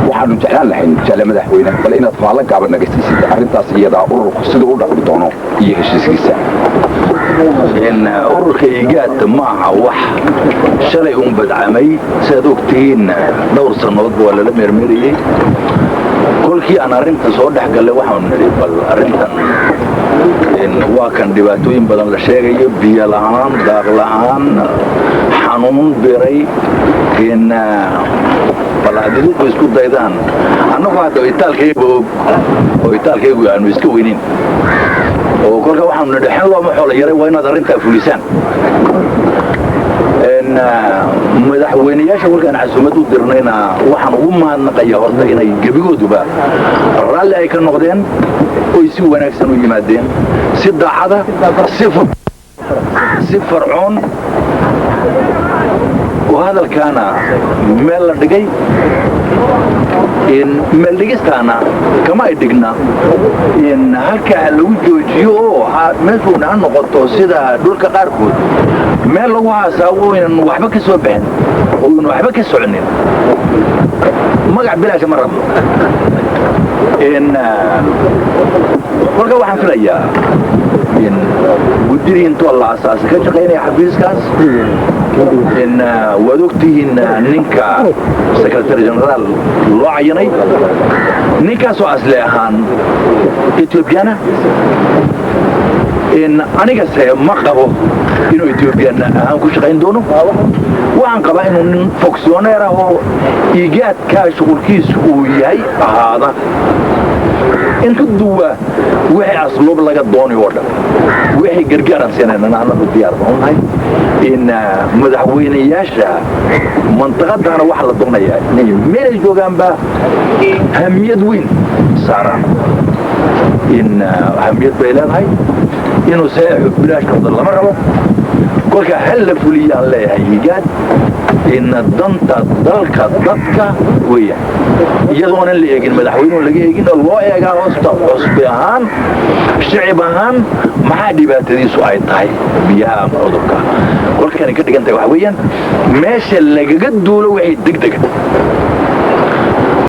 waxaanu jeclaan lahayn jale madaxweyne bal inaad faallo gaaban naga siisid arrintaas iyadaa ururku siduu u dhaqmi doono iyo heshiiskiisa. ururka igaad ma aha wax shalay un badcamay siaad ogtihiin dhowr sannadoodba waa lala meermeerayey. kolkii aan arrinta soo dhex gallay waxaanu nidhi bal arrintan waa kan dhibaatooyin badan la sheegayo, biyo la'aan, daaq la'aan, xanuun biray, bal adiduba isku daydaan annagu hadda itaalkaygu aanu iska weynin oo kolka waxaanu nidhi xen looma xoola yaray waa inaad arrintaa fulisaan. madaxweynayaasha kolkaan casuumad u dirnayna waxaan ugu mahadnaqaya horta inay gebigooduba raalli ay ka noqdeen oy si wanaagsan u yimaadeen, si daacada, si farcoon oo hadalkaana meel la dhigay. meel dhigistaana kama ay dhigna halkaa lagu joojiyo oo meeshuuna ha noqoto sida dhulka qaarkood meel lagu haasaabo inan waxba ka soo baxin oo inan waxba ka soconin. magac bilaasha ma rabno. kolka waxaan filayaa gudidii intoo la asaasay ka shaqaynaya xafiiskaas. waad ogtihiin ninka secretary general loo cayanay, ninkaasoo asli ahaan ethiobiana. anigase ma qabo inuu ethiobian ahaan ku shaqayn doono. waxaan qabaa inuu nin fonctioneer ah oo igaadkaa shuqulkiisu uu yahay ahaada in ka duwa wixii asluub laga doonay oo dhan. wixii gargaaran siinayna annagu diyaar baan u nahay. madaxweynayaasha mantaqadana waxa la doonayaa inay meelay joogaanba hamiyad weyn saaraan. hamiyad bay leedahay inuu saxiixu bilaash noqdo lama rabo. kolka hal la fuliyaan leeyahay igaad danta dalka dadka weeyaan iyadoonan la eegin madaxweynuhu laga eegin oo loo eegaa hoosta cusbi ahaan shicib ahaan maxaa dhibaatadiisu ay tahay biyaha ama cudurka. kolkani ka dhigan tahay waxa weeyaan meesha lagaga duulo wixii degdega